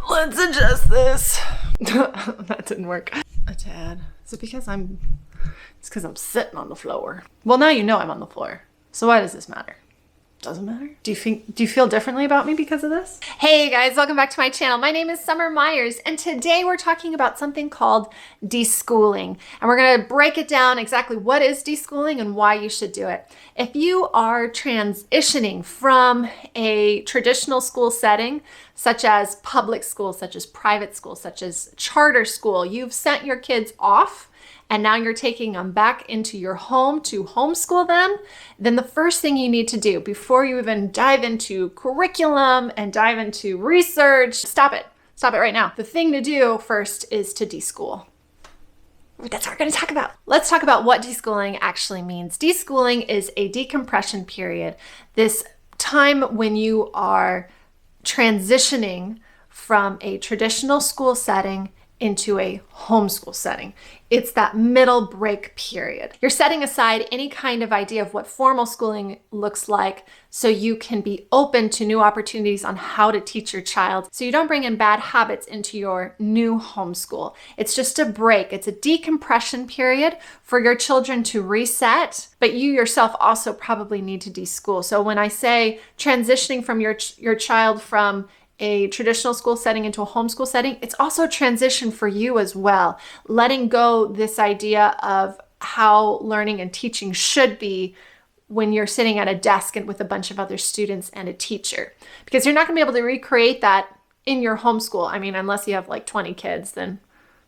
Let's adjust this. That didn't work. A tad. Is it because it's because I'm sitting on the floor? Well, now you know I'm on the floor. So why does this matter? Doesn't matter? Do you feel differently about me because of this? Hey guys, welcome back to my channel. My name is Summer Myers, and today we're talking about something called deschooling. And we're gonna break it down exactly what is deschooling and why you should do it. If you are transitioning from a traditional school setting, such as public school, such as private school, such as charter school, you've sent your kids off, and now you're taking them back into your home to homeschool them, then the first thing you need to do before you even dive into curriculum and dive into research, stop it right now. The thing to do first is to deschool. That's what we're going to talk about. Let's talk about what deschooling actually means. Deschooling is a decompression period. This time when you are transitioning from a traditional school setting into a homeschool setting. It's that middle break period. You're setting aside any kind of idea of what formal schooling looks like so you can be open to new opportunities on how to teach your child so you don't bring in bad habits into your new homeschool. It's just a break. It's a decompression period for your children to reset, but you yourself also probably need to deschool. So when I say transitioning from your child from a traditional school setting into a homeschool setting, it's also a transition for you as well. Letting go this idea of how learning and teaching should be when you're sitting at a desk and with a bunch of other students and a teacher. Because you're not gonna be able to recreate that in your homeschool. I mean, unless you have like 20 kids, then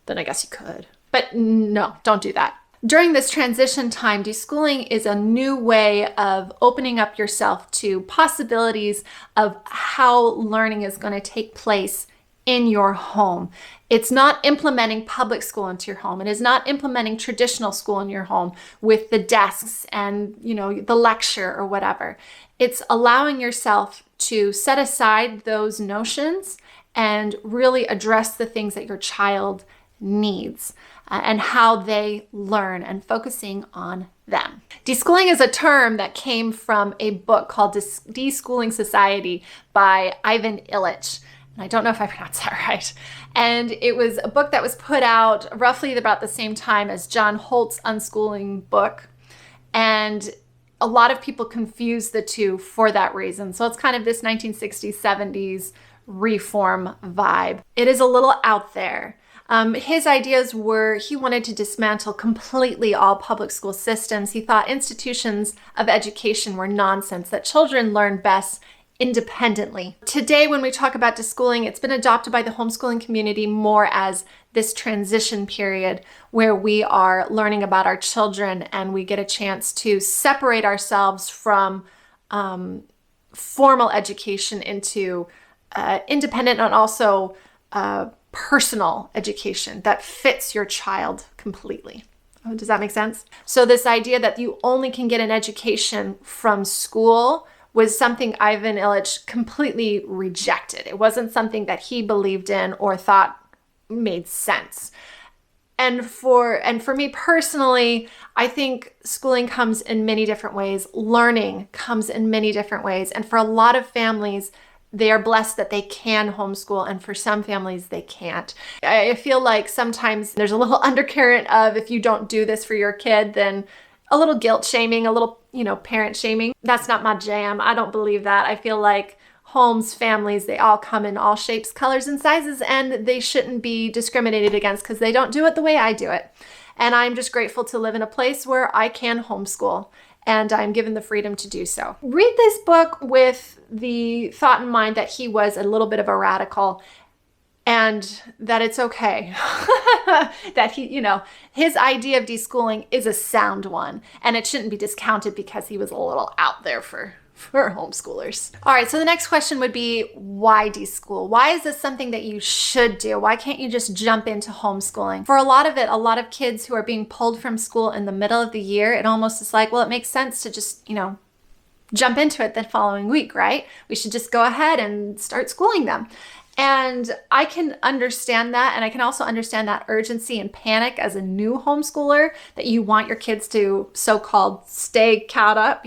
I guess you could. But no, don't do that. During this transition time, deschooling is a new way of opening up yourself to possibilities of how learning is going to take place in your home. It's not implementing public school into your home. It is not implementing traditional school in your home with the desks and, the lecture or whatever. It's allowing yourself to set aside those notions and really address the things that your child needs and how they learn and focusing on them. Deschooling is a term that came from a book called Deschooling Society by Ivan Illich. And I don't know if I pronounced that right. And it was a book that was put out roughly about the same time as John Holt's unschooling book. And a lot of people confuse the two for that reason. So it's kind of this 1960s, 70s reform vibe. It is a little out there. His ideas were he wanted to dismantle completely all public school systems. He thought institutions of education were nonsense, that children learn best independently. Today, when we talk about deschooling, it's been adopted by the homeschooling community more as this transition period where we are learning about our children and we get a chance to separate ourselves from formal education into independent and also personal education that fits your child completely. Does that make sense? So this idea that you only can get an education from school was something Ivan Illich completely rejected. It wasn't something that he believed in or thought made sense. And for me personally, I think schooling comes in many different ways. Learning comes in many different ways. And for a lot of families, they are blessed that they can homeschool, and for some families, they can't. I feel like sometimes there's a little undercurrent of if you don't do this for your kid, then a little guilt shaming, a little, parent shaming. That's not my jam. I don't believe that. I feel like homes, families, they all come in all shapes, colors, and sizes, and they shouldn't be discriminated against because they don't do it the way I do it. And I'm just grateful to live in a place where I can homeschool, and I'm given the freedom to do so. Read this book with the thought in mind that he was a little bit of a radical and that it's okay. That his idea of deschooling is a sound one, and it shouldn't be discounted because he was a little out there for homeschoolers. All right, so the next question would be, why deschool? Why is this something that you should do? Why can't you just jump into homeschooling? For a lot of kids who are being pulled from school in the middle of the year, it almost is like, well, it makes sense to just, jump into it the following week, right? We should just go ahead and start schooling them. And I can understand that. And I can also understand that urgency and panic as a new homeschooler, that you want your kids to so-called stay caught up,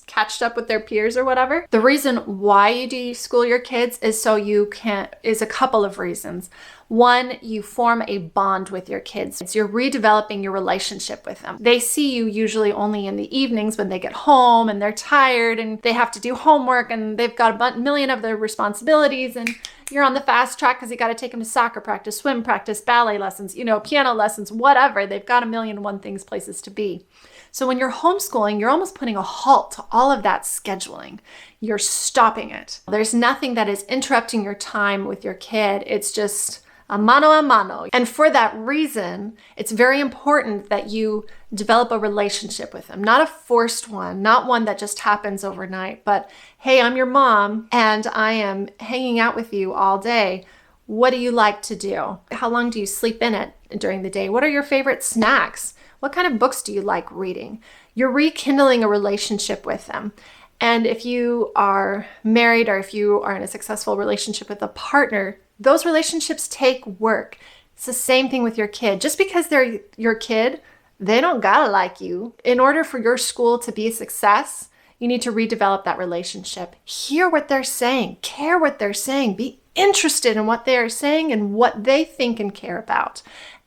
catched up with their peers or whatever. The reason why you deschool your kids is a couple of reasons. One, you form a bond with your kids. You're redeveloping your relationship with them. They see you usually only in the evenings when they get home and they're tired and they have to do homework and they've got a million of their responsibilities, and you're on the fast track because you got to take them to soccer practice, swim practice, ballet lessons, piano lessons, whatever. They've got a million and one places to be. So when you're homeschooling, you're almost putting a halt to all of that scheduling. You're stopping it. There's nothing that is interrupting your time with your kid. It's just a mano. And for that reason, it's very important that you develop a relationship with them, not a forced one, not one that just happens overnight, but hey, I'm your mom and I am hanging out with you all day. What do you like to do? How long do you sleep in it during the day? What are your favorite snacks? What kind of books do you like reading? You're rekindling a relationship with them. And if you are married or if you are in a successful relationship with a partner, those relationships take work. It's the same thing with your kid. Just because they're your kid, they don't gotta like you. In order for your school to be a success, you need to redevelop that relationship. Hear what they're saying, care what they're saying, be interested in what they are saying and what they think and care about.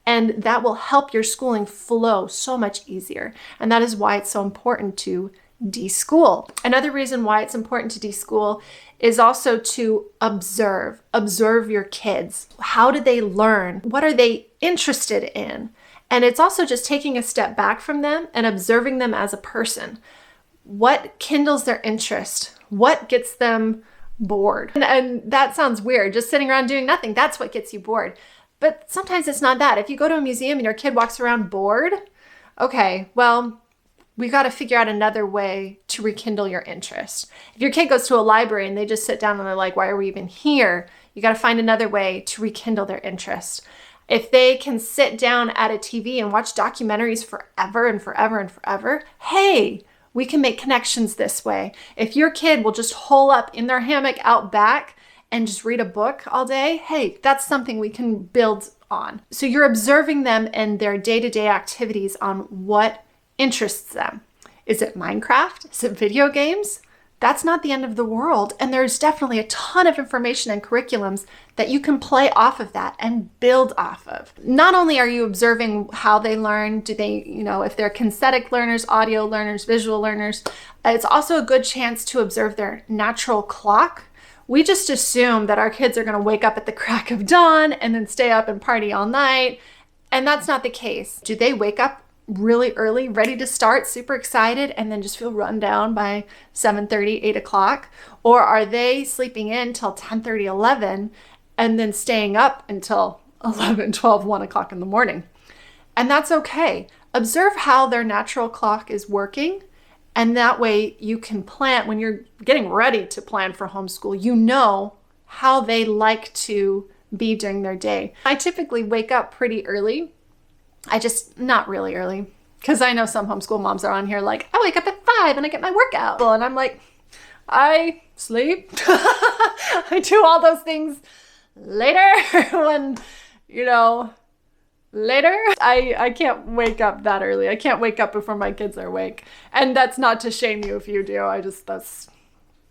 And that will help your schooling flow so much easier. And that is why it's so important to deschool. Another reason why it's important to deschool is also to observe your kids. How do they learn? What are they interested in? And it's also just taking a step back from them and observing them as a person. What kindles their interest? What gets them bored? And that sounds weird, just sitting around doing nothing. That's what gets you bored. But sometimes it's not that. If you go to a museum and your kid walks around bored, okay, well, we got to figure out another way to rekindle your interest. If your kid goes to a library and they just sit down and they're like, why are we even here? You got to find another way to rekindle their interest. If they can sit down at a TV and watch documentaries forever and forever and forever, hey, we can make connections this way. If your kid will just hole up in their hammock out back and just read a book all day, hey, that's something we can build on. So you're observing them and their day-to-day activities on what interests them. Is it Minecraft? Is it video games? That's not the end of the world. And there's definitely a ton of information and curriculums that you can play off of that and build off of. Not only are you observing how they learn, do they, if they're kinesthetic learners, audio learners, visual learners, it's also a good chance to observe their natural clock. We just assume that our kids are going to wake up at the crack of dawn and then stay up and party all night. And that's not the case. Do they wake up really early, ready to start, super excited, and then just feel run down by 7:30, 8 o'clock? Or are they sleeping in till 10:30, 11, and then staying up until 11, 12, 1 o'clock in the morning? And that's okay. Observe how their natural clock is working, and that way you can plan, when you're getting ready to plan for homeschool, you know how they like to be during their day. I typically wake up pretty early. Not really early, because I know some homeschool moms are on here like, I wake up at 5 and I get my workout. And I'm like, I sleep. I do all those things later when, later. I can't wake up that early. I can't wake up before my kids are awake. And that's not to shame you if you do. That's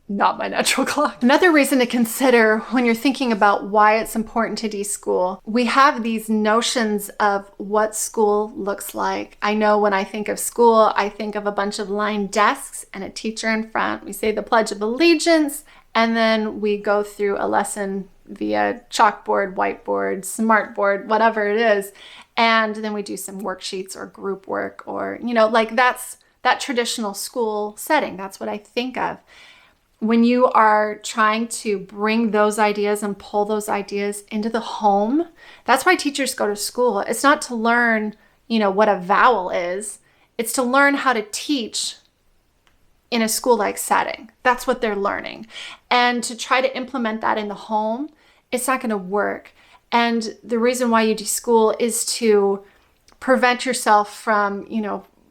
not my natural clock. Another reason to consider when you're thinking about why it's important to deschool, we have these notions of what school looks like. I know when I think of school, I think of a bunch of lined desks and a teacher in front. We say the Pledge of Allegiance, and then we go through a lesson via chalkboard, whiteboard, smartboard, whatever it is. And then we do some worksheets or group work or, that's that traditional school setting. That's what I think of. When you are trying to bring those ideas and pull those ideas into the home, that's why teachers go to school. It's not to learn, what a vowel is. It's to learn how to teach in a school-like setting. That's what they're learning. And to try to implement that in the home, it's not going to work. And the reason why you deschool is to prevent yourself from,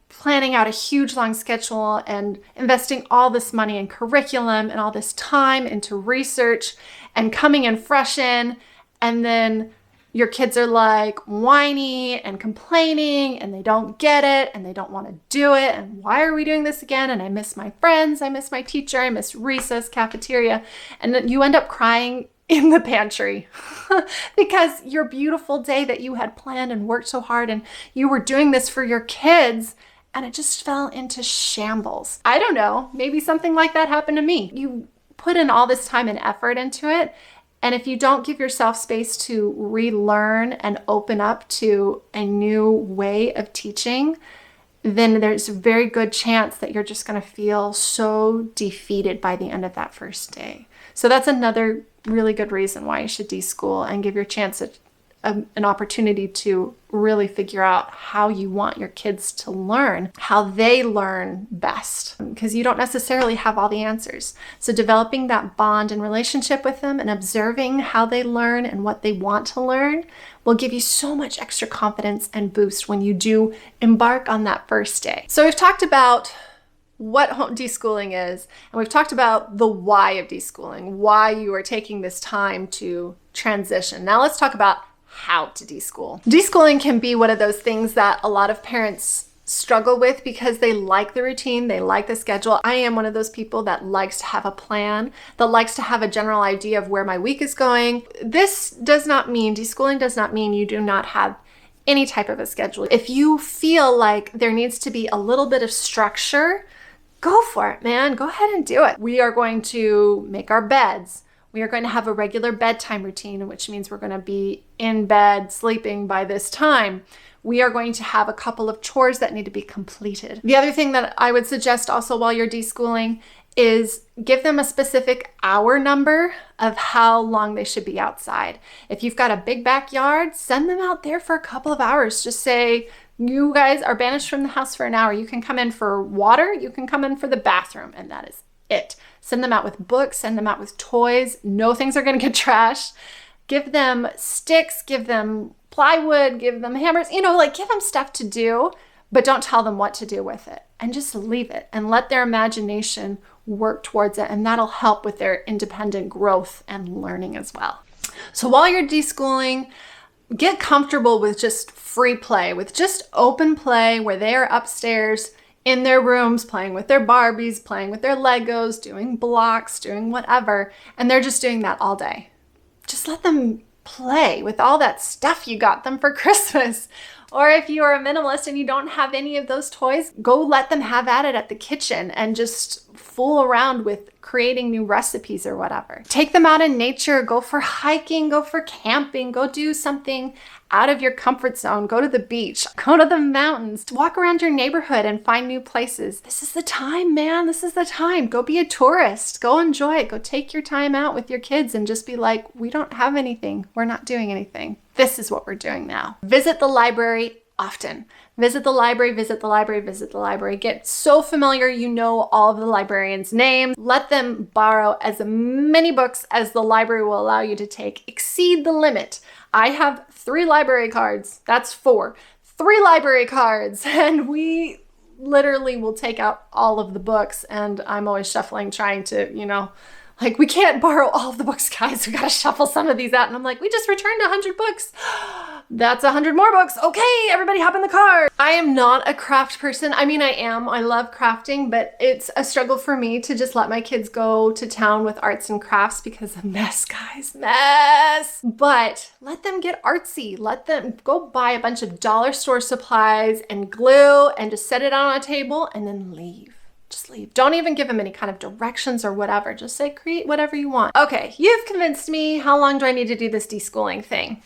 planning out a huge long schedule and investing all this money in curriculum and all this time into research and coming in fresh in, and then your kids are like whiny and complaining and they don't get it and they don't want to do it. And why are we doing this again? And I miss my friends. I miss my teacher. I miss recess, cafeteria. And then you end up crying in the pantry because your beautiful day that you had planned and worked so hard and you were doing this for your kids and it just fell into shambles. I don't know. Maybe something like that happened to me. You put in all this time and effort into it. And if you don't give yourself space to relearn and open up to a new way of teaching, then there's a very good chance that you're just going to feel so defeated by the end of that first day. So that's another really good reason why you should deschool and give your chance an opportunity to really figure out how you want your kids to learn, how they learn best, because you don't necessarily have all the answers. So developing that bond and relationship with them and observing how they learn and what they want to learn will give you so much extra confidence and boost when you do embark on that first day. So we've talked about what deschooling is, and we've talked about the why of deschooling, why you are taking this time to transition. Now let's talk about how to deschool. Deschooling can be one of those things that a lot of parents struggle with because they like the routine, they like the schedule. I am one of those people that likes to have a plan, that likes to have a general idea of where my week is going. Deschooling does not mean you do not have any type of a schedule. If you feel like there needs to be a little bit of structure, go for it, man. Go ahead and do it. We are going to make our beds. We are going to have a regular bedtime routine, which means we're going to be in bed sleeping by this time. We are going to have a couple of chores that need to be completed. The other thing that I would suggest also while you're deschooling is give them a specific hour number of how long they should be outside. If you've got a big backyard, send them out there for a couple of hours. Just say, you guys are banished from the house for an hour. You can come in for water, you can come in for the bathroom, and that is it. Send them out with books, send them out with toys. No things are going to get trashed. Give them sticks, give them plywood, give them hammers, give them stuff to do, but don't tell them what to do with it. And just leave it and let their imagination work towards it. And that'll help with their independent growth and learning as well. So while you're deschooling, get comfortable with just free play, with just open play where they are upstairs in their rooms, playing with their Barbies, playing with their Legos, doing blocks, doing whatever. And they're just doing that all day. Just let them play with all that stuff you got them for Christmas. Or if you are a minimalist and you don't have any of those toys, go let them have at it at the kitchen and just fool around with creating new recipes or whatever. Take them out in nature, go for hiking, go for camping, go do something out of your comfort zone, go to the beach, go to the mountains, walk around your neighborhood and find new places. This is the time, man. This is the time. Go be a tourist. Go enjoy it. Go take your time out with your kids and just be like, we don't have anything. We're not doing anything. This is what we're doing now. Visit the library often. Visit the library, visit the library, visit the library. Get so familiar you know all of the librarians' names. Let them borrow as many books as the library will allow you to take. Exceed the limit. I have 3 library cards. That's 4. 3 library cards. And we literally will take out all of the books. And I'm always shuffling, trying to, we can't borrow all of the books, guys. We got to shuffle some of these out. And I'm like, we just returned 100 books. That's 100 more books. Okay, everybody hop in the car. I am not a craft person. I mean, I am. I love crafting, but it's a struggle for me to just let my kids go to town with arts and crafts because of mess, guys. Mess. But let them get artsy. Let them go buy a bunch of dollar store supplies and glue and just set it out on a table and then leave. Just leave. Don't even give them any kind of directions or whatever. Just say, create whatever you want. Okay, you've convinced me. How long do I need to do this deschooling thing?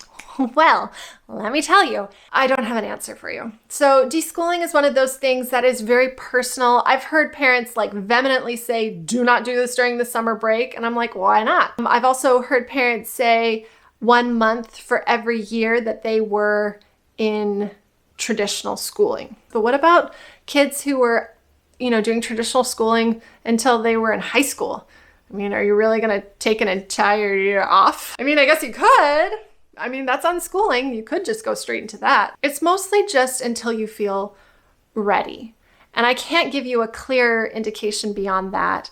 Well, let me tell you, I don't have an answer for you. So deschooling is one of those things that is very personal. I've heard parents vehemently say, do not do this during the summer break. And I'm like, why not? I've also heard parents say 1 month for every year that they were in traditional schooling. But what about kids who were doing traditional schooling until they were in high school? I mean, are you really going to take an entire year off? I mean, I guess you could. I mean, that's unschooling. You could just go straight into that. It's mostly just until you feel ready. And I can't give you a clear indication beyond that.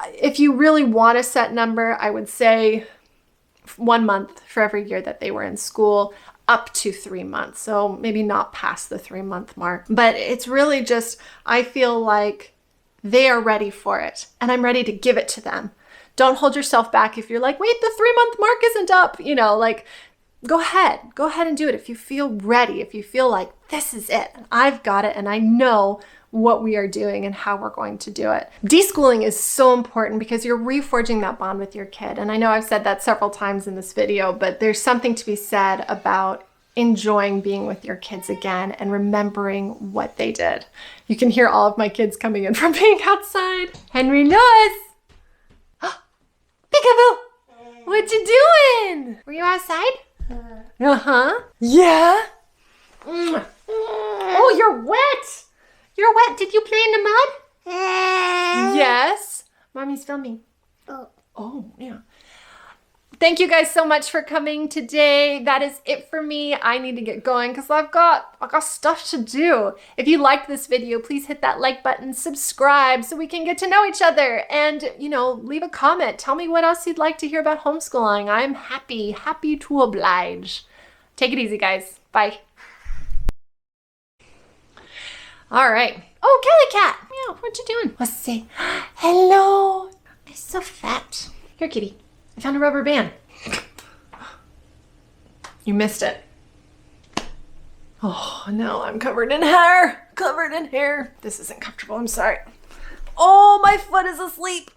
If you really want a set number, I would say 1 month for every year that they were in school, up to 3 months. So maybe not past the 3-month mark. But it's really just, I feel like they are ready for it and I'm ready to give it to them. Don't hold yourself back if you're like, wait, the 3-month mark isn't up, you know, like go ahead and do it. If you feel ready, if you feel like this is it, and I've got it and I know what we are doing and how we're going to do it. Deschooling is so important because you're reforging that bond with your kid. And I know I've said that several times in this video, but there's something to be said about enjoying being with your kids again and remembering what they did. You can hear all of my kids coming in from being outside. Henry knows. Peekaboo! What you doing? Were you outside? Uh-huh. Yeah? Oh, you're wet! You're wet. Did you play in the mud? Yes. Mommy's filming. Oh, yeah. Thank you guys so much for coming today. That is it for me. I need to get going because I've got stuff to do. If you liked this video, please hit that like button, subscribe so we can get to know each other, and, you know, leave a comment. Tell me what else you'd like to hear about homeschooling. I'm happy to oblige. Take it easy, guys. Bye. All right. Oh, Kelly cat. Yeah, what you doing? Let's see. Hello. I'm so fat. Here, kitty. I found a rubber band. You missed it. Oh, no, I'm covered in hair. Covered in hair. This isn't comfortable. I'm sorry. Oh, my foot is asleep.